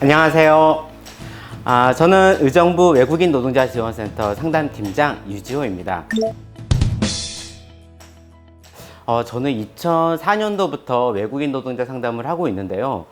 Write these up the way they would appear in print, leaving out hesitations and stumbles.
안녕하세요. 저는 의정부 외국인 노동자 지원센터 상담팀장 유지호입니다. 저는 2004년도부터 외국인 노동자 상담을 하고 있는데요.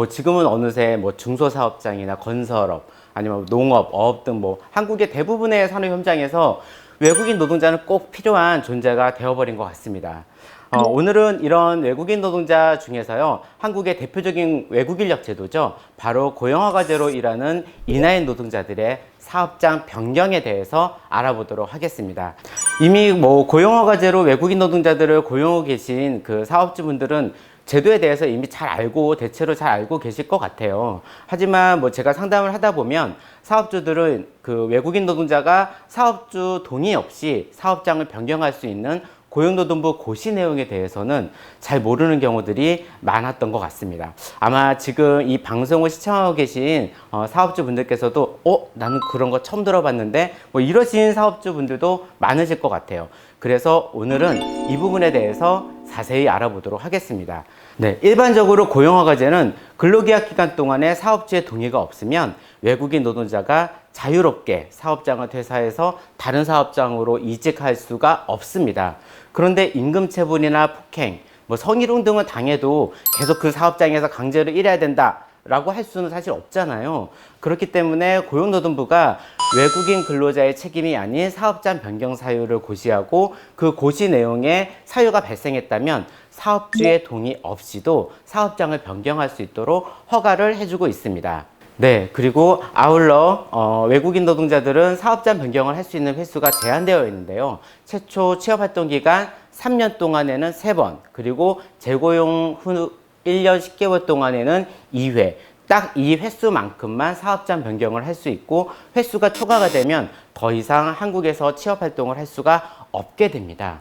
지금은 어느새 중소사업장이나 건설업, 아니면 농업, 어업 등 한국의 대부분의 산업 현장에서 외국인 노동자는 꼭 필요한 존재가 되어버린 것 같습니다. 오늘은 이런 외국인 노동자 중에서요, 한국의 대표적인 외국 인력 제도죠. 바로 고용허가제로 일하는 이나인 노동자들의 사업장 변경에 대해서 알아보도록 하겠습니다. 이미 고용허가제로 외국인 노동자들을 고용하고 계신 그 사업주분들은 제도에 대해서 이미 잘 알고 대체로 잘 알고 계실 것 같아요. 하지만 제가 상담을 하다 보면 사업주들은 그 외국인 노동자가 사업주 동의 없이 사업장을 변경할 수 있는 고용노동부 고시 내용에 대해서는 잘 모르는 경우들이 많았던 것 같습니다. 아마 지금 이 방송을 시청하고 계신 사업주분들께서도 나는 그런 거 처음 들어봤는데 이러신 사업주분들도 많으실 것 같아요. 그래서 오늘은 이 부분에 대해서 자세히 알아보도록 하겠습니다. 네, 일반적으로 고용허가제는 근로계약 기간 동안에 사업주의 동의가 없으면 외국인 노동자가 자유롭게 사업장을 퇴사해서 다른 사업장으로 이직할 수가 없습니다. 그런데 임금체불이나 폭행, 성희롱 등을 당해도 계속 그 사업장에서 강제로 일해야 된다 라고 할 수는 사실 없잖아요. 그렇기 때문에 고용노동부가 외국인 근로자의 책임이 아닌 사업장 변경 사유를 고시하고 그 고시 내용에 사유가 발생했다면 사업주의 동의 없이도 사업장을 변경할 수 있도록 허가를 해주고 있습니다. 네, 그리고 아울러 외국인 노동자들은 사업장 변경을 할 수 있는 횟수가 제한되어 있는데요. 최초 취업활동 기간 3년 동안에는 3번, 그리고 재고용 후 1년 10개월 동안에는 2회, 딱 이 횟수만큼만 사업장 변경을 할 수 있고, 횟수가 초과가 되면 더 이상 한국에서 취업활동을 할 수가 없게 됩니다.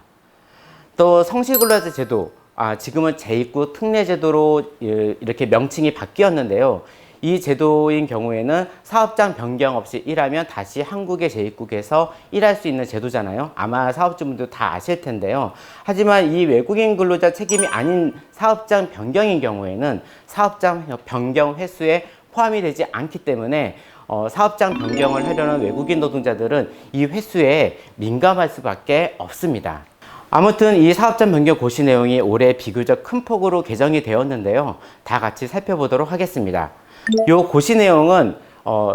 또 성실근로자 제도, 지금은 재입국 특례제도로 이렇게 명칭이 바뀌었는데요. 이 제도인 경우에는 사업장 변경 없이 일하면 다시 한국에 재입국해서 일할 수 있는 제도잖아요. 아마 사업주분들 다 아실 텐데요. 하지만 이 외국인 근로자 책임이 아닌 사업장 변경인 경우에는 사업장 변경 횟수에 포함이 되지 않기 때문에 사업장 변경을 하려는 외국인 노동자들은 이 횟수에 민감할 수밖에 없습니다. 아무튼 이 사업장 변경 고시 내용이 올해 비교적 큰 폭으로 개정이 되었는데요. 다 같이 살펴보도록 하겠습니다. 이 고시 내용은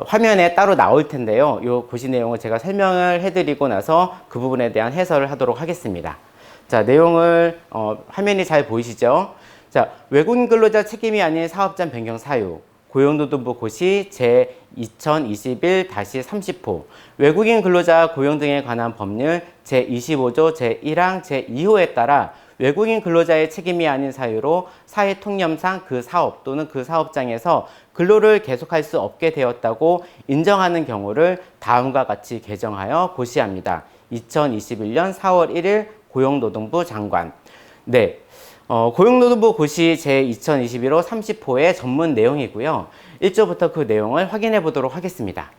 화면에 따로 나올 텐데요. 이 고시 내용을 제가 설명을 해드리고 나서 그 부분에 대한 해설을 하도록 하겠습니다. 자, 내용을 화면이 잘 보이시죠? 자, 외국인 근로자 책임이 아닌 사업장 변경 사유. 고용노동부 고시 제2021-30호 외국인 근로자 고용 등에 관한 법률 제25조 제1항 제2호에 따라 외국인 근로자의 책임이 아닌 사유로 사회 통념상 그 사업 또는 그 사업장에서 근로를 계속할 수 없게 되었다고 인정하는 경우를 다음과 같이 개정하여 고시합니다. 2021년 4월 1일 고용노동부 장관. 네. 고용노동부 고시 제2021호 30호의 전문 내용이고요. 1조부터 그 내용을 확인해 보도록 하겠습니다.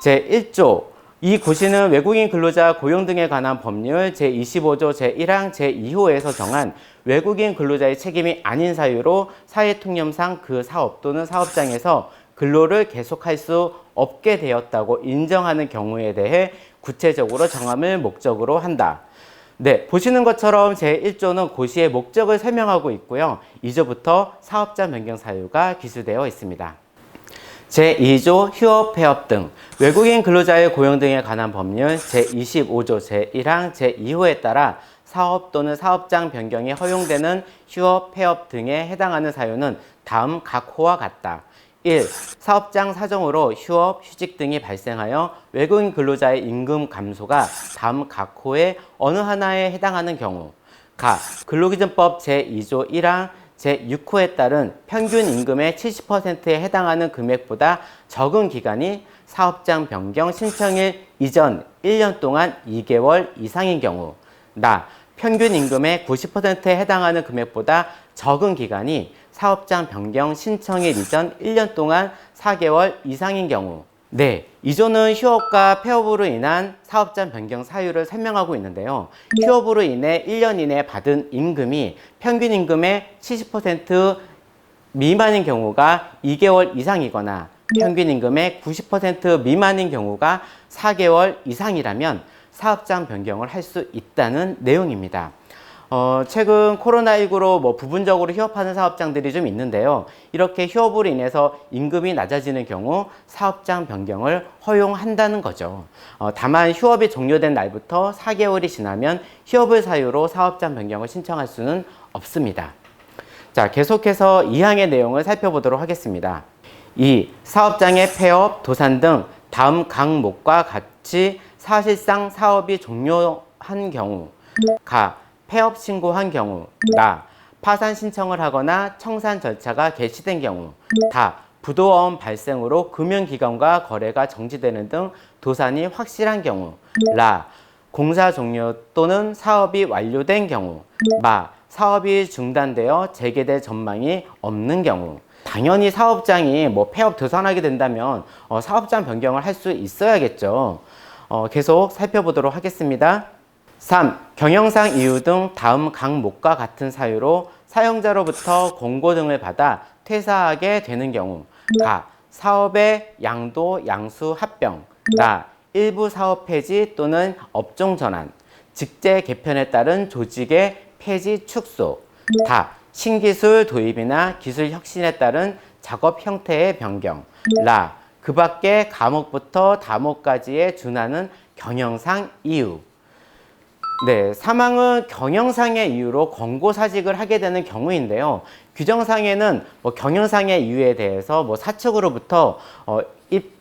제1조, 이 고시는 외국인 근로자 고용 등에 관한 법률 제25조 제1항 제2호에서 정한 외국인 근로자의 책임이 아닌 사유로 사회통념상 그 사업 또는 사업장에서 근로를 계속할 수 없게 되었다고 인정하는 경우에 대해 구체적으로 정함을 목적으로 한다. 네, 보시는 것처럼 제1조는 고시의 목적을 설명하고 있고요. 2조부터 사업장 변경 사유가 기술되어 있습니다. 제2조 휴업, 폐업 등 외국인 근로자의 고용 등에 관한 법률 제25조 제1항 제2호에 따라 사업 또는 사업장 변경이 허용되는 휴업, 폐업 등에 해당하는 사유는 다음 각 호와 같다. 1. 사업장 사정으로 휴업, 휴직 등이 발생하여 외국인 근로자의 임금 감소가 다음 각 호의 어느 하나에 해당하는 경우 가 근로기준법 제2조 1항 제6호에 따른 평균 임금의 70%에 해당하는 금액보다 적은 기간이 사업장 변경 신청일 이전 1년 동안 2개월 이상인 경우 나 평균 임금의 90%에 해당하는 금액보다 적은 기간이 사업장 변경 신청일 이전 1년 동안 4개월 이상인 경우 네, 2조는 휴업과 폐업으로 인한 사업장 변경 사유를 설명하고 있는데요. 휴업으로 인해 1년 이내에 받은 임금이 평균 임금의 70% 미만인 경우가 2개월 이상이거나 평균 임금의 90% 미만인 경우가 4개월 이상이라면 사업장 변경을 할 수 있다는 내용입니다. 최근 코로나19로 부분적으로 휴업하는 사업장들이 좀 있는데요. 이렇게 휴업으로 인해서 임금이 낮아지는 경우 사업장 변경을 허용한다는 거죠. 다만 휴업이 종료된 날부터 4개월이 지나면 휴업을 사유로 사업장 변경을 신청할 수는 없습니다. 자, 계속해서 2항의 내용을 살펴보도록 하겠습니다. 2. 사업장의 폐업, 도산 등 다음 항목과 같이 사실상 사업이 종료한 경우, 가. 폐업 신고한 경우, 나. 파산 신청을 하거나 청산 절차가 개시된 경우, 다. 부도어음 발생으로 금융기관과 거래가 정지되는 등 도산이 확실한 경우, 라. 공사 종료 또는 사업이 완료된 경우, 마. 사업이 중단되어 재개될 전망이 없는 경우. 당연히 사업장이 폐업 도산하게 된다면 사업장 변경을 할 수 있어야겠죠. 계속 살펴보도록 하겠습니다. 3. 경영상 이유 등 다음 항목과 같은 사유로 사용자로부터 공고 등을 받아 퇴사하게 되는 경우, 가. 사업의 양도, 양수, 합병, 나. 일부 사업 폐지 또는 업종 전환, 직제 개편에 따른 조직의 폐지 축소, 다. 신기술 도입이나 기술 혁신에 따른 작업 형태의 변경, 라. 그 밖의 과목부터 다목까지에 준하는 경영상 이유. 네, 3항은 경영상의 이유로 권고사직을 하게 되는 경우인데요. 규정상에는 경영상의 이유에 대해서 사측으로부터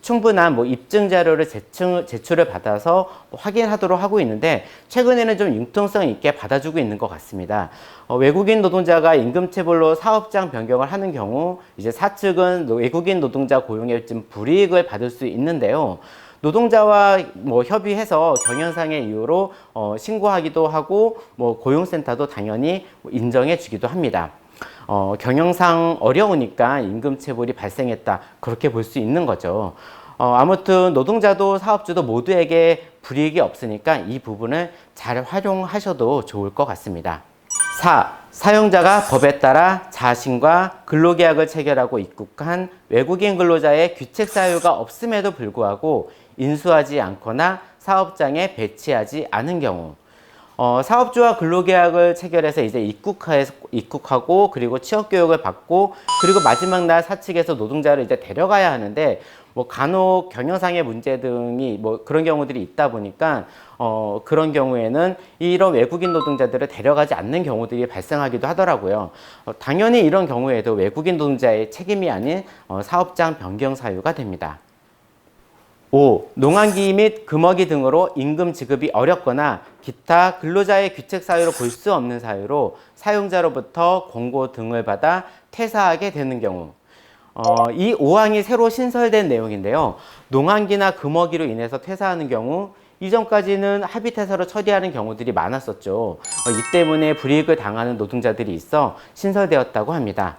충분한 입증 자료를 제출을 받아서 확인하도록 하고 있는데, 최근에는 좀 융통성 있게 받아주고 있는 것 같습니다. 외국인 노동자가 임금체불로 사업장 변경을 하는 경우, 이제 사측은 외국인 노동자 고용에 좀 불이익을 받을 수 있는데요. 노동자와 협의해서 경영상의 이유로 신고하기도 하고 고용센터도 당연히 인정해 주기도 합니다. 경영상 어려우니까 임금체불이 발생했다, 그렇게 볼 수 있는 거죠. 아무튼 노동자도 사업주도 모두에게 불이익이 없으니까 이 부분을 잘 활용하셔도 좋을 것 같습니다. 4. 사용자가 법에 따라 자신과 근로계약을 체결하고 입국한 외국인 근로자의 규책 사유가 없음에도 불구하고 인수하지 않거나 사업장에 배치하지 않은 경우, 사업주와 근로계약을 체결해서 이제 입국하고 그리고 취업교육을 받고 그리고 마지막 날 사측에서 노동자를 이제 데려가야 하는데 간혹 경영상의 문제 등이 그런 경우들이 있다 보니까 그런 경우에는 이런 외국인 노동자들을 데려가지 않는 경우들이 발생하기도 하더라고요. 당연히 이런 경우에도 외국인 노동자의 책임이 아닌 사업장 변경 사유가 됩니다. 5. 농한기 및 금어기 등으로 임금 지급이 어렵거나 기타 근로자의 규책 사유로 볼 수 없는 사유로 사용자로부터 공고 등을 받아 퇴사하게 되는 경우. 이 5항이 새로 신설된 내용인데요. 농한기나 금어기로 인해서 퇴사하는 경우, 이전까지는 합의퇴사로 처리하는 경우들이 많았었죠. 이 때문에 불이익을 당하는 노동자들이 있어 신설되었다고 합니다.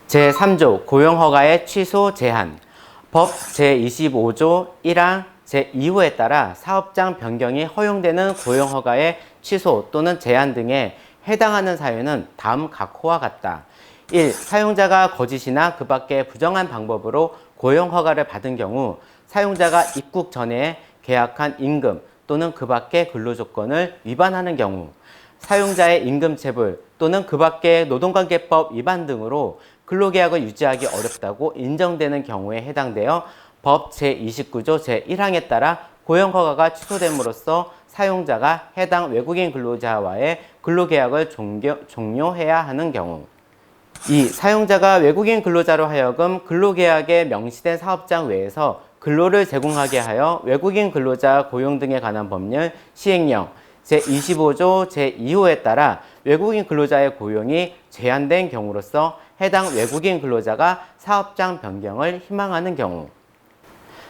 제3조 고용허가의 취소 제한. 법 제25조 1항 제2호에 따라 사업장 변경이 허용되는 고용허가의 취소 또는 제한 등에 해당하는 사유는 다음 각호와 같다. 1. 사용자가 거짓이나 그 밖의 부정한 방법으로 고용허가를 받은 경우 사용자가 입국 전에 계약한 임금 또는 그 밖의 근로조건을 위반하는 경우, 사용자의 임금체불 또는 그 밖의 노동관계법 위반 등으로 근로계약을 유지하기 어렵다고 인정되는 경우에 해당되어 법 제29조 제1항에 따라 고용허가가 취소됨으로써 사용자가 해당 외국인 근로자와의 근로계약을 종료해야 하는 경우. 2. 사용자가 외국인 근로자로 하여금 근로계약에 명시된 사업장 외에서 근로를 제공하게 하여 외국인 근로자 고용 등에 관한 법률 시행령 제25조 제2호에 따라 외국인 근로자의 고용이 제한된 경우로서 해당 외국인 근로자가 사업장 변경을 희망하는 경우.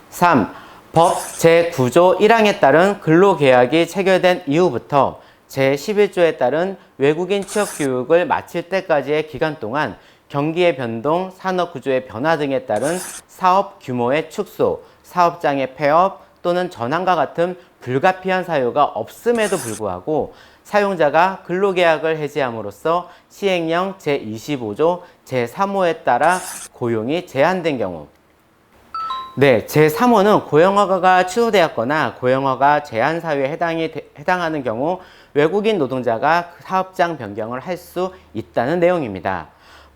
3. 법 제9조 1항에 따른 근로계약이 체결된 이후부터 제11조에 따른 외국인 취업교육을 마칠 때까지의 기간 동안 경기의 변동, 산업구조의 변화 등에 따른 사업 규모의 축소, 사업장의 폐업, 또는 전환과 같은 불가피한 사유가 없음에도 불구하고 사용자가 근로계약을 해지함으로써 시행령 제25조 제3호에 따라 고용이 제한된 경우. 네, 제3호는 고용허가가 취소되었거나 고용허가 제한 사유에 해당하는 경우 외국인 노동자가 사업장 변경을 할 수 있다는 내용입니다.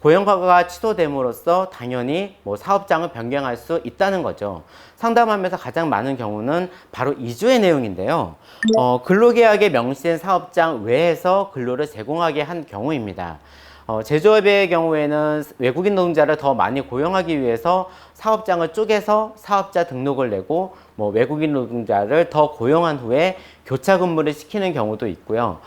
고용허가가 취소됨으로써 당연히 사업장을 변경할 수 있다는 거죠. 상담하면서 가장 많은 경우는 바로 이주의 내용인데요. 근로계약에 명시된 사업장 외에서 근로를 제공하게 한 경우입니다. 제조업의 경우에는 외국인 노동자를 더 많이 고용하기 위해서 사업장을 쪼개서 사업자 등록을 내고 외국인 노동자를 더 고용한 후에 교차 근무를 시키는 경우도 있고요.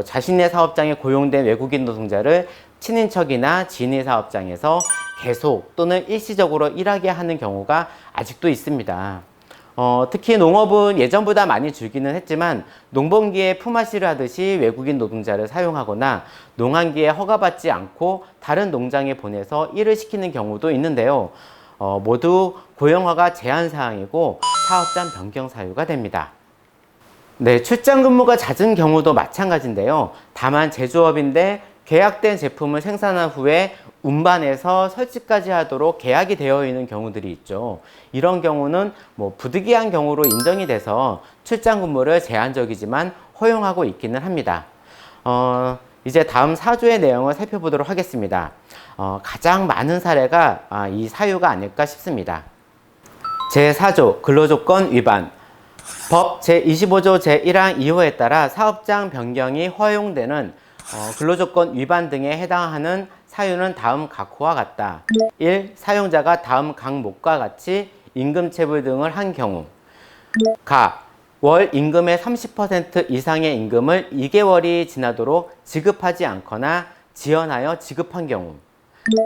자신의 사업장에 고용된 외국인 노동자를 친인척이나 지인의 사업장에서 계속 또는 일시적으로 일하게 하는 경우가 아직도 있습니다. 특히 농업은 예전보다 많이 줄기는 했지만 농번기에 품앗이를 하듯이 외국인 노동자를 사용하거나 농한기에 허가받지 않고 다른 농장에 보내서 일을 시키는 경우도 있는데요. 모두 고용허가 제한 사항이고 사업장 변경 사유가 됩니다. 네, 출장 근무가 잦은 경우도 마찬가지인데요. 다만 제조업인데 계약된 제품을 생산한 후에 운반해서 설치까지 하도록 계약이 되어 있는 경우들이 있죠. 이런 경우는 부득이한 경우로 인정이 돼서 출장 근무를 제한적이지만 허용하고 있기는 합니다. 이제 다음 4조의 내용을 살펴보도록 하겠습니다. 가장 많은 사례가 이 사유가 아닐까 싶습니다. 제4조 근로조건 위반. 법 제25조 제1항 2호에 따라 사업장 변경이 허용되는 근로조건 위반 등에 해당하는 사유는 다음 각호와 같다. 1. 사용자가 다음 항목과 같이 임금체불 등을 한 경우. 가. 월 임금의 30% 이상의 임금을 2개월이 지나도록 지급하지 않거나 지연하여 지급한 경우.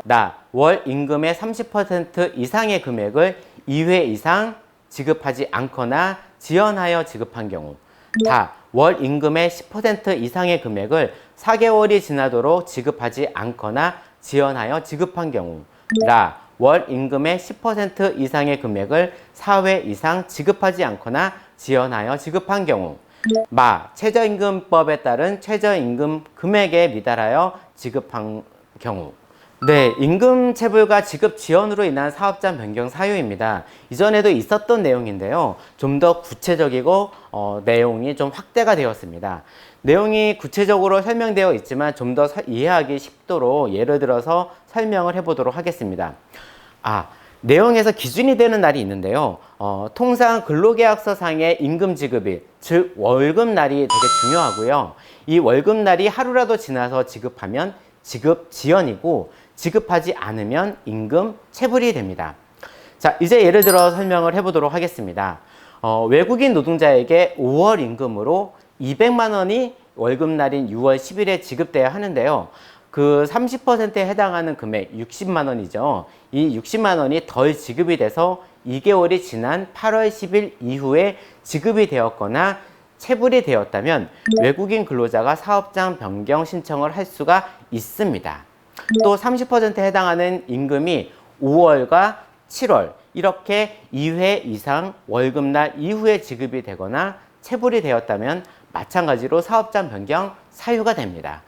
나. 월 임금의 30% 이상의 금액을 2회 이상 지급하지 않거나 지연하여 지급한 경우. 다. 월 임금의 10% 이상의 금액을 4개월이 지나도록 지급하지 않거나 지연하여 지급한 경우. 라. 월 임금의 10% 이상의 금액을 4회 이상 지급하지 않거나 지연하여 지급한 경우. 마. 최저임금법에 따른 최저임금 금액에 미달하여 지급한 경우. 네, 임금체불과 지급 지연으로 인한 사업장 변경 사유입니다. 이전에도 있었던 내용인데요. 좀 더 구체적이고 내용이 좀 확대가 되었습니다. 내용이 구체적으로 설명되어 있지만 좀 더 이해하기 쉽도록 예를 들어서 설명을 해보도록 하겠습니다. 내용에서 기준이 되는 날이 있는데요. 통상 근로계약서상의 임금 지급일, 즉 월급날이 되게 중요하고요. 이 월급날이 하루라도 지나서 지급하면 지급 지연이고 지급하지 않으면 임금 체불이 됩니다. 자, 이제 예를 들어 설명을 해보도록 하겠습니다. 외국인 노동자에게 5월 임금으로 200만 원이 월급날인 6월 10일에 지급돼야 하는데요. 그 30%에 해당하는 금액 60만 원이죠. 이 60만 원이 덜 지급이 돼서 2개월이 지난 8월 10일 이후에 지급이 되었거나 체불이 되었다면 외국인 근로자가 사업장 변경 신청을 할 수가 있습니다. 또 30%에 해당하는 임금이 5월과 7월 이렇게 2회 이상 월급날 이후에 지급이 되거나 체불이 되었다면 마찬가지로 사업장 변경 사유가 됩니다.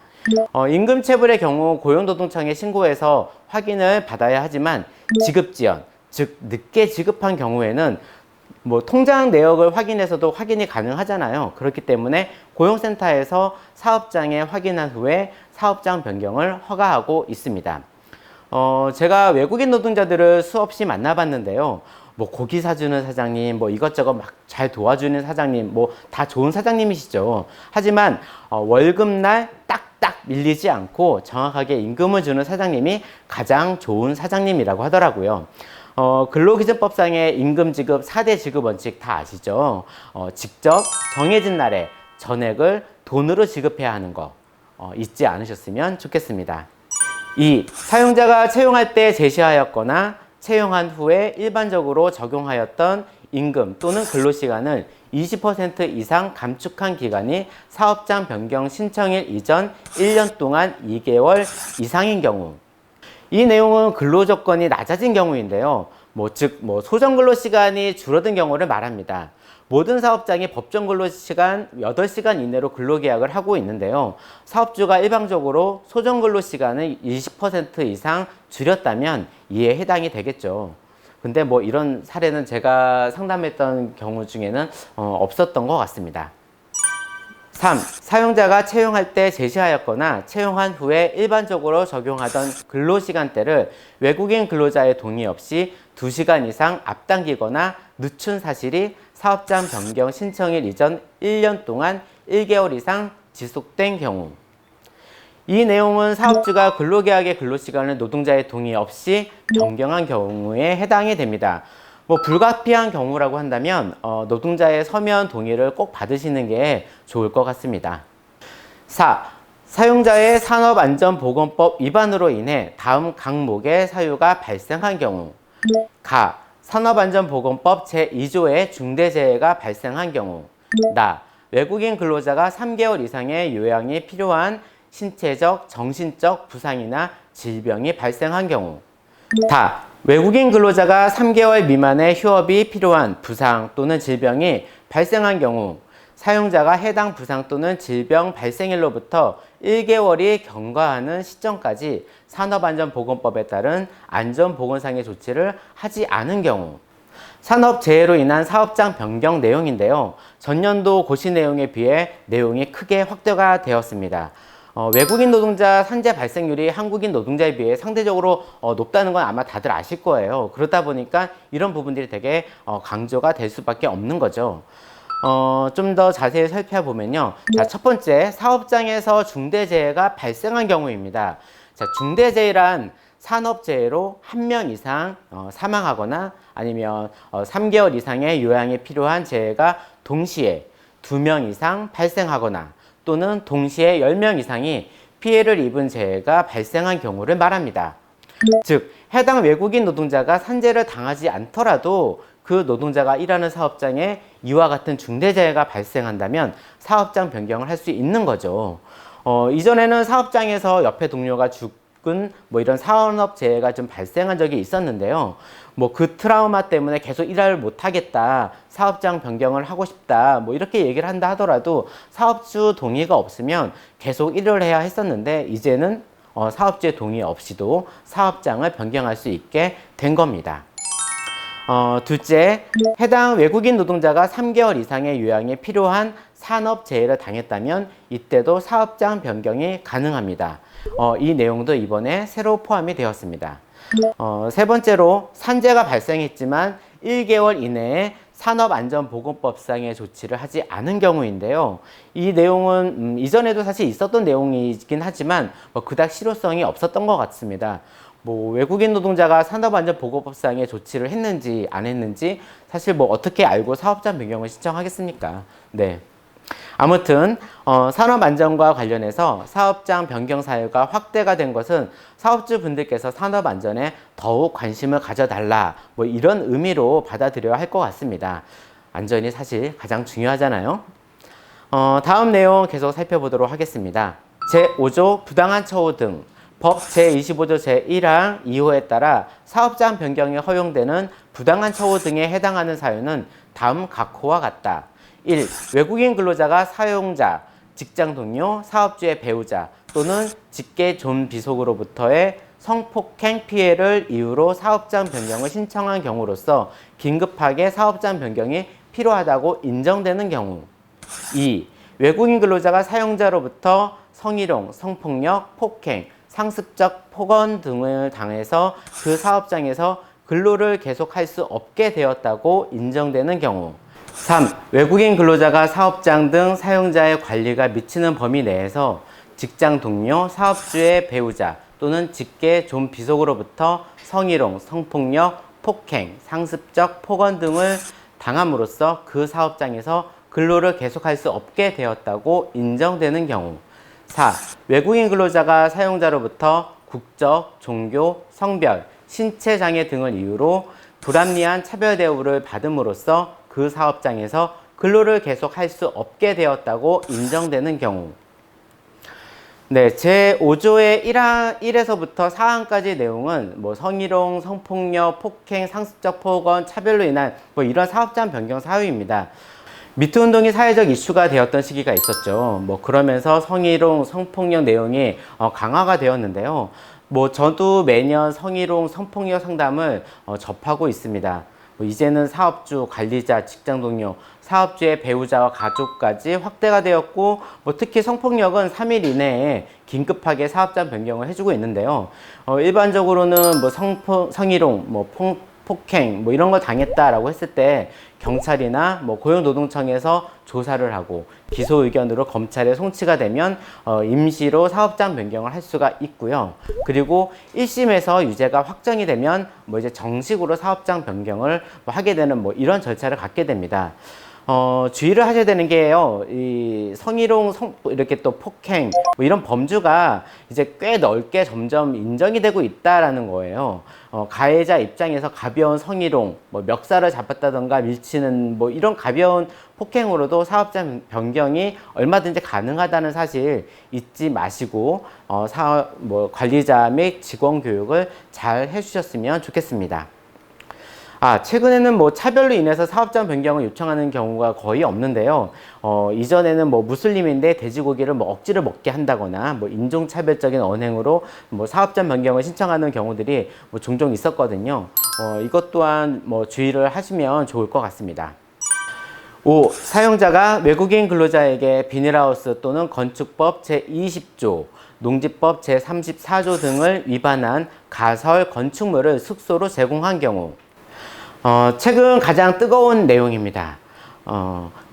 임금체불의 경우 고용노동청에 신고해서 확인을 받아야 하지만 지급지연, 즉 늦게 지급한 경우에는 통장 내역을 확인해서도 확인이 가능하잖아요. 그렇기 때문에 고용센터에서 사업장에 확인한 후에 사업장 변경을 허가하고 있습니다. 제가 외국인 노동자들을 수없이 만나봤는데요. 고기 사주는 사장님, 이것저것 막 잘 도와주는 사장님, 다 좋은 사장님이시죠. 하지만 월급날 딱딱 밀리지 않고 정확하게 임금을 주는 사장님이 가장 좋은 사장님이라고 하더라고요. 근로기준법상의 임금지급 4대 지급 원칙 다 아시죠? 직접 정해진 날에 전액을 돈으로 지급해야 하는 거 잊지 않으셨으면 좋겠습니다. 2. 사용자가 채용할 때 제시하였거나 채용한 후에 일반적으로 적용하였던 임금 또는 근로시간을 20% 이상 감축한 기간이 사업장 변경 신청일 이전 1년 동안 2개월 이상인 경우. 이 내용은 근로조건이 낮아진 경우인데요. 즉 소정근로 시간이 줄어든 경우를 말합니다. 모든 사업장이 법정 근로시간 8시간 이내로 근로계약을 하고 있는데요. 사업주가 일방적으로 소정 근로시간을 20% 이상 줄였다면 이에 해당이 되겠죠. 근데 뭐 이런 사례는 제가 상담했던 경우 중에는 없었던 것 같습니다. 3. 사용자가 채용할 때 제시하였거나 채용한 후에 일반적으로 적용하던 근로시간대를 외국인 근로자의 동의 없이 2시간 이상 앞당기거나 늦춘 사실이 사업장 변경 신청일 이전 1년 동안 1개월 이상 지속된 경우. 이 내용은 사업주가 근로계약의 근로시간을 노동자의 동의 없이 변경한 경우에 해당이 됩니다. 뭐 불가피한 경우라고 한다면 노동자의 서면 동의를 꼭 받으시는 게 좋을 것 같습니다. 4. 사용자의 산업안전보건법 위반으로 인해 다음 항목의 사유가 발생한 경우. 가. 산업안전보건법 제2조의 중대재해가 발생한 경우. 나. 외국인 근로자가 3개월 이상의 요양이 필요한 신체적, 정신적 부상이나 질병이 발생한 경우. 다. 외국인 근로자가 3개월 미만의 휴업이 필요한 부상 또는 질병이 발생한 경우 사용자가 해당 부상 또는 질병 발생일로부터 1개월이 경과하는 시점까지 산업안전보건법에 따른 안전보건상의 조치를 하지 않은 경우. 산업재해로 인한 사업장 변경 내용인데요. 전년도 고시 내용에 비해 내용이 크게 확대가 되었습니다. 외국인 노동자 산재 발생률이 한국인 노동자에 비해 상대적으로 높다는 건 아마 다들 아실 거예요. 그러다 보니까 이런 부분들이 되게 강조가 될 수밖에 없는 거죠. 좀 더 자세히 살펴보면요. 자, 첫 번째, 사업장에서 중대재해가 발생한 경우입니다. 자, 중대재해란 산업재해로 1명 이상 사망하거나 아니면 3개월 이상의 요양이 필요한 재해가 동시에 2명 이상 발생하거나 또는 동시에 10명 이상이 피해를 입은 재해가 발생한 경우를 말합니다. 즉, 해당 외국인 노동자가 산재를 당하지 않더라도 그 노동자가 일하는 사업장에 이와 같은 중대재해가 발생한다면 사업장 변경을 할 수 있는 거죠. 이전에는 사업장에서 옆에 동료가 죽은 뭐 이런 산업재해가 좀 발생한 적이 있었는데요. 뭐 그 트라우마 때문에 계속 일을 못하겠다, 사업장 변경을 하고 싶다, 뭐 이렇게 얘기를 한다 하더라도 사업주 동의가 없으면 계속 일을 해야 했었는데 이제는 사업주의 동의 없이도 사업장을 변경할 수 있게 된 겁니다. 둘째, 해당 외국인 노동자가 3개월 이상의 요양이 필요한 산업재해를 당했다면 이때도 사업장 변경이 가능합니다. 이 내용도 이번에 새로 포함이 되었습니다. 세 번째로, 산재가 발생했지만 1개월 이내에 산업안전보건법상의 조치를 하지 않은 경우인데요. 이 내용은 이전에도 사실 있었던 내용이긴 하지만 그닥 실효성이 없었던 것 같습니다. 뭐 외국인 노동자가 산업안전보건법상의 조치를 했는지 안 했는지 사실 뭐 어떻게 알고 사업장 변경을 신청하겠습니까? 네. 아무튼 산업안전과 관련해서 사업장 변경 사유가 확대가 된 것은 사업주 분들께서 산업안전에 더욱 관심을 가져달라, 뭐 이런 의미로 받아들여야 할 것 같습니다. 안전이 사실 가장 중요하잖아요. 다음 내용 계속 살펴보도록 하겠습니다. 제5조 부당한 처우 등 법 제25조 제1항 2호에 따라 사업장 변경이 허용되는 부당한 처우 등에 해당하는 사유는 다음 각 호와 같다. 1. 외국인 근로자가 사용자, 직장 동료, 사업주의 배우자 또는 직계 존 비속으로부터의 성폭행 피해를 이유로 사업장 변경을 신청한 경우로서 긴급하게 사업장 변경이 필요하다고 인정되는 경우. 2. 외국인 근로자가 사용자로부터 성희롱, 성폭력, 폭행, 상습적 폭언 등을 당해서 그 사업장에서 근로를 계속할 수 없게 되었다고 인정되는 경우. 3. 외국인 근로자가 사업장 등 사용자의 관리가 미치는 범위 내에서 직장 동료, 사업주의 배우자 또는 직계 존 비속으로부터 성희롱, 성폭력, 폭행, 상습적 폭언 등을 당함으로써 그 사업장에서 근로를 계속할 수 없게 되었다고 인정되는 경우. 4. 외국인 근로자가 사용자로부터 국적, 종교, 성별, 신체장애 등을 이유로 불합리한 차별 대우를 받음으로써 그 사업장에서 근로를 계속할 수 없게 되었다고 인정되는 경우. 네, 제5조의 1에서부터 4항까지 내용은 뭐 성희롱, 성폭력, 폭행, 상습적 폭언, 차별로 인한 뭐 이런 사업장 변경 사유입니다. 미투 운동이 사회적 이슈가 되었던 시기가 있었죠. 뭐 그러면서 성희롱, 성폭력 내용이 강화가 되었는데요. 뭐 저도 매년 성희롱, 성폭력 상담을 접하고 있습니다. 뭐 이제는 사업주, 관리자, 직장 동료, 사업주의 배우자와 가족까지 확대가 되었고, 뭐 특히 성폭력은 3일 이내에 긴급하게 사업장 변경을 해주고 있는데요. 일반적으로는 뭐 성희롱, 뭐 폭행, 뭐 이런 거 당했다라고 했을 때 경찰이나 뭐 고용노동청에서 조사를 하고 기소 의견으로 검찰에 송치가 되면 임시로 사업장 변경을 할 수가 있고요. 그리고 1심에서 유죄가 확정이 되면 뭐 이제 정식으로 사업장 변경을 하게 되는 뭐 이런 절차를 갖게 됩니다. 주의를 하셔야 되는 게요. 이 성희롱, 이렇게 또 폭행, 뭐 이런 범주가 이제 꽤 넓게 점점 인정이 되고 있다라는 거예요. 가해자 입장에서 가벼운 성희롱, 뭐 멱살을 잡았다던가 밀치는 뭐 이런 가벼운 폭행으로도 사업장 변경이 얼마든지 가능하다는 사실 잊지 마시고, 관리자 및 직원 교육을 잘 해주셨으면 좋겠습니다. 최근에는 뭐 차별로 인해서 사업장 변경을 요청하는 경우가 거의 없는데요. 이전에는 뭐 무슬림인데 돼지고기를 뭐 억지로 먹게 한다거나 뭐 인종차별적인 언행으로 뭐 사업장 변경을 신청하는 경우들이 뭐 종종 있었거든요. 이것 또한 뭐 주의를 하시면 좋을 것 같습니다. 5. 사용자가 외국인 근로자에게 비닐하우스 또는 건축법 제20조, 농지법 제34조 등을 위반한 가설 건축물을 숙소로 제공한 경우. 최근 가장 뜨거운 내용입니다.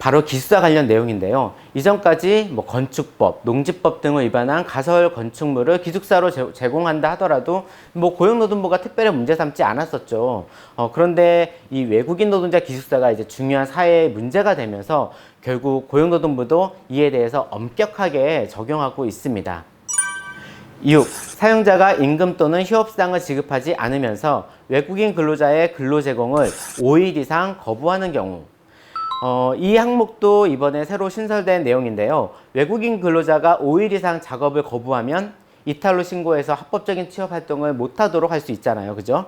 바로 기숙사 관련 내용인데요. 이전까지 뭐 건축법, 농지법 등을 위반한 가설 건축물을 기숙사로 제공한다 하더라도 뭐 고용노동부가 특별히 문제 삼지 않았었죠. 그런데 이 외국인 노동자 기숙사가 이제 중요한 사회의 문제가 되면서 결국 고용노동부도 이에 대해서 엄격하게 적용하고 있습니다. 6. 사용자가 임금 또는 휴업수당을 지급하지 않으면서 외국인 근로자의 근로 제공을 5일 이상 거부하는 경우. 이 항목도 이번에 새로 신설된 내용인데요. 외국인 근로자가 5일 이상 작업을 거부하면 이탈로 신고해서 합법적인 취업 활동을 못하도록 할 수 있잖아요. 그죠?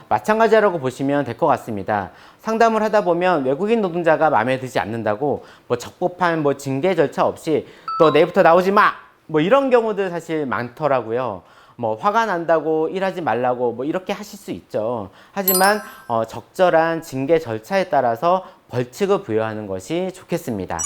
마찬가지라고 보시면 될 것 같습니다. 상담을 하다 보면 외국인 노동자가 마음에 들지 않는다고 뭐 적법한 뭐 징계 절차 없이 너 내일부터 나오지 마! 뭐 이런 경우들 사실 많더라고요. 뭐 화가 난다고 일하지 말라고 뭐 이렇게 하실 수 있죠. 하지만 적절한 징계 절차에 따라서 벌칙을 부여하는 것이 좋겠습니다.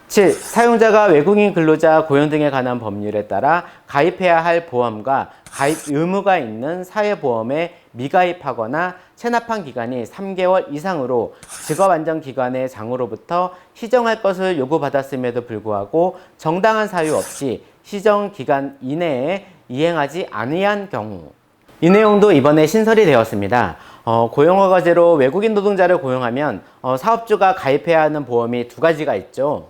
7. 사용자가 외국인 근로자 고용 등에 관한 법률에 따라 가입해야 할 보험과 가입 의무가 있는 사회보험에 미가입하거나 체납한 기간이 3개월 이상으로 직업안정기관의 장으로부터 시정할 것을 요구받았음에도 불구하고 정당한 사유 없이 시정기간 이내에 이행하지 아니한 경우. 이 내용도 이번에 신설이 되었습니다. 고용허가제로 외국인 노동자를 고용하면 사업주가 가입해야 하는 보험이 두 가지가 있죠.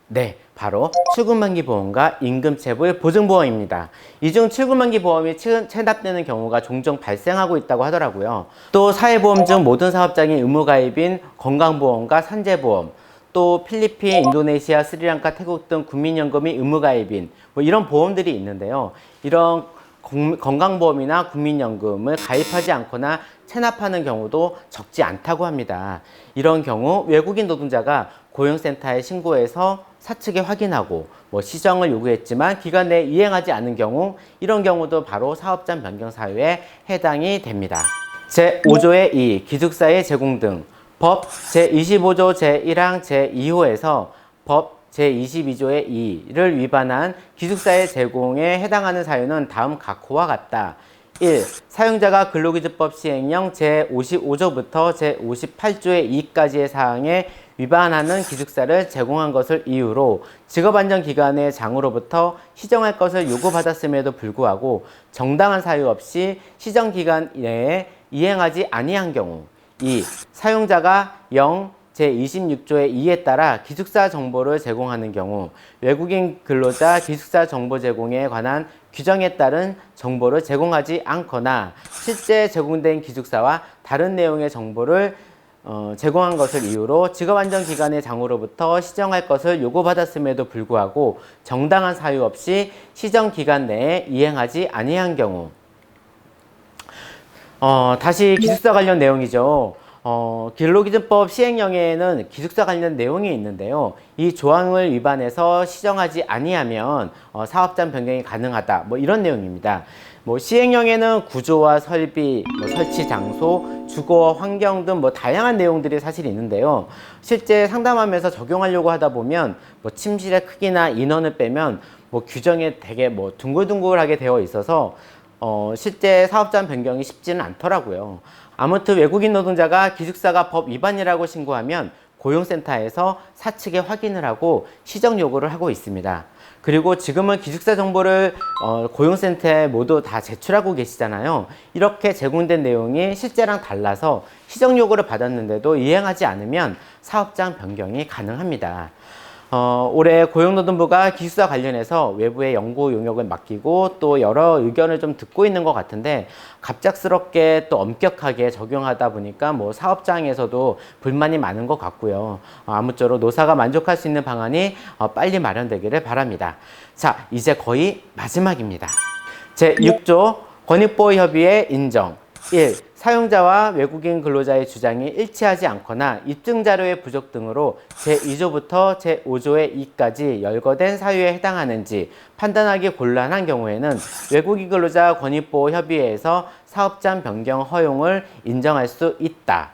네, 바로 출근만기 보험과 임금체불 보증보험입니다. 이 중 출근만기 보험이 체납되는 경우가 종종 발생하고 있다고 하더라고요. 또 사회보험 중 모든 사업장이 의무가입인 건강보험과 산재보험, 또 필리핀, 인도네시아, 스리랑카, 태국 등 국민연금이 의무가입인 뭐 이런 보험들이 있는데요. 이런 건강보험이나 국민연금을 가입하지 않거나 체납하는 경우도 적지 않다고 합니다. 이런 경우 외국인 노동자가 고용센터에 신고해서 사측에 확인하고 뭐 시정을 요구했지만 기간 내에 이행하지 않은 경우, 이런 경우도 바로 사업장 변경 사유에 해당이 됩니다. 제5조의 2 기숙사의 제공 등 법 제25조 제1항 제2호에서 법 제22조의 2를 위반한 기숙사의 제공에 해당하는 사유는 다음 각호와 같다. 1. 사용자가 근로기준법 시행령 제55조부터 제58조의 2까지의 사항에 위반하는 기숙사를 제공한 것을 이유로 직업안정기관의 장으로부터 시정할 것을 요구받았음에도 불구하고 정당한 사유 없이 시정기간 내에 이행하지 아니한 경우. 2. 사용자가 0. 제26조의 2에 따라 기숙사 정보를 제공하는 경우 외국인 근로자 기숙사 정보 제공에 관한 규정에 따른 정보를 제공하지 않거나 실제 제공된 기숙사와 다른 내용의 정보를 제공한 것을 이유로 직업안정기관의 장으로부터 시정할 것을 요구받았음에도 불구하고 정당한 사유 없이 시정기간 내에 이행하지 아니한 경우. 다시 기숙사 관련 내용이죠. 근로기준법 시행령에는 기숙사 관련 내용이 있는데요. 이 조항을 위반해서 시정하지 아니하면 사업장 변경이 가능하다. 뭐 이런 내용입니다. 뭐 시행령에는 구조와 설비, 뭐 설치 장소, 주거 환경 등 뭐 다양한 내용들이 사실 있는데요. 실제 상담하면서 적용하려고 하다 보면 뭐 침실의 크기나 인원을 빼면 뭐 규정에 되게 뭐 둥글둥글하게 되어 있어서 실제 사업장 변경이 쉽지는 않더라고요. 아무튼 외국인 노동자가 기숙사가 법 위반이라고 신고하면 고용센터에서 사측에 확인을 하고 시정 요구를 하고 있습니다. 그리고 지금은 기숙사 정보를 고용센터에 모두 다 제출하고 계시잖아요. 이렇게 제공된 내용이 실제랑 달라서 시정 요구를 받았는데도 이행하지 않으면 사업장 변경이 가능합니다. 올해 고용노동부가 기숙사 관련해서 외부의 연구 용역을 맡기고 또 여러 의견을 좀 듣고 있는 것 같은데 갑작스럽게 또 엄격하게 적용하다 보니까 뭐 사업장에서도 불만이 많은 것 같고요. 아무쪼록 노사가 만족할 수 있는 방안이 빨리 마련되기를 바랍니다. 자, 이제 거의 마지막입니다. 제6조 권익보호협의회 인정. 1. 사용자와 외국인 근로자의 주장이 일치하지 않거나 입증 자료의 부족 등으로 제2조부터 제5조의 2까지 열거된 사유에 해당하는지 판단하기 곤란한 경우에는 외국인 근로자 권익보호협의회에서 사업장 변경 허용을 인정할 수 있다.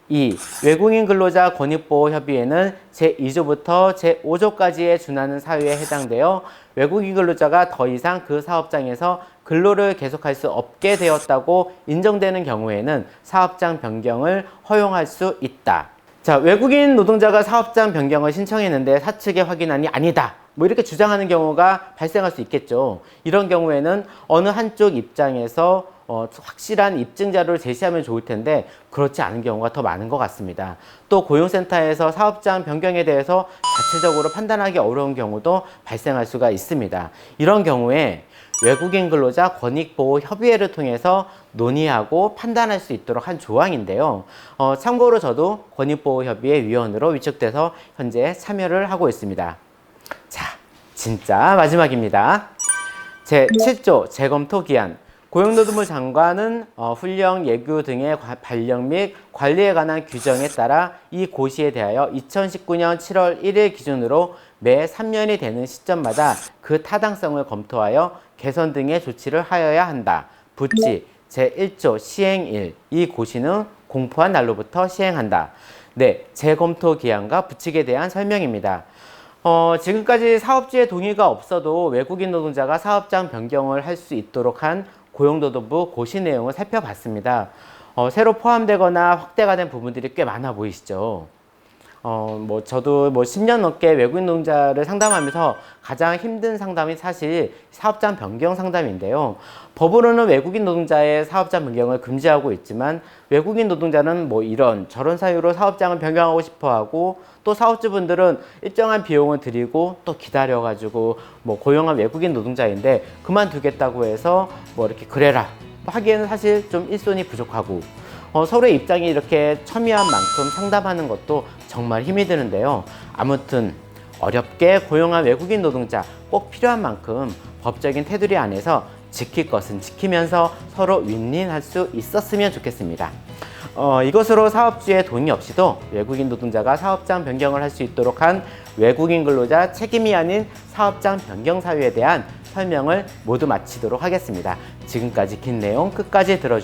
2. 외국인 근로자 권익보호협의회는 제2조부터 제5조까지에 준하는 사유에 해당되어 외국인 근로자가 더 이상 그 사업장에서 근로를 계속할 수 없게 되었다고 인정되는 경우에는 사업장 변경을 허용할 수 있다. 자, 외국인 노동자가 사업장 변경을 신청했는데 사측에 확인하니 아니다. 뭐 이렇게 주장하는 경우가 발생할 수 있겠죠. 이런 경우에는 어느 한쪽 입장에서 확실한 입증 자료를 제시하면 좋을 텐데 그렇지 않은 경우가 더 많은 것 같습니다. 또 고용센터에서 사업장 변경에 대해서 자체적으로 판단하기 어려운 경우도 발생할 수가 있습니다. 이런 경우에 외국인 근로자 권익보호협의회를 통해서 논의하고 판단할 수 있도록 한 조항인데요. 참고로 저도 권익보호협의회 위원으로 위촉돼서 현재 참여를 하고 있습니다. 자, 진짜 마지막입니다. 제7조 재검토 기한. 고용노동부 장관은 훈령, 예규 등의 발령 및 관리에 관한 규정에 따라 이 고시에 대하여 2019년 7월 1일 기준으로 매 3년이 되는 시점마다 그 타당성을 검토하여 개선 등의 조치를 하여야 한다. 부치 제1조 시행일. 이 고시는 공포한 날로부터 시행한다. 네, 재검토 기한과 부칙에 대한 설명입니다. 지금까지 사업주의 동의가 없어도 외국인 노동자가 사업장 변경을 할 수 있도록 한 고용노동부 고시 내용을 살펴봤습니다. 새로 포함되거나 확대가 된 부분들이 꽤 많아 보이시죠? 저도 10년 넘게 외국인 노동자를 상담하면서 가장 힘든 상담이 사실 사업장 변경 상담인데요. 법으로는 외국인 노동자의 사업장 변경을 금지하고 있지만 외국인 노동자는 이런 저런 사유로 사업장을 변경하고 싶어 하고 또 사업주분들은 일정한 비용을 들이고 또 기다려가지고 고용한 외국인 노동자인데 그만두겠다고 해서 이렇게 그래라 하기에는 사실 좀 일손이 부족하고 서로의 입장이 이렇게 첨예한 만큼 상담하는 것도 정말 힘이 드는데요. 아무튼 어렵게 고용한 외국인 노동자 꼭 필요한 만큼 법적인 테두리 안에서 지킬 것은 지키면서 서로 윈윈할 수 있었으면 좋겠습니다. 이것으로 사업주의 동의 없이도 외국인 노동자가 사업장 변경을 할 수 있도록 한 외국인 근로자 책임이 아닌 사업장 변경 사유에 대한 설명을 모두 마치도록 하겠습니다. 지금까지 긴 내용 끝까지 들어주셔서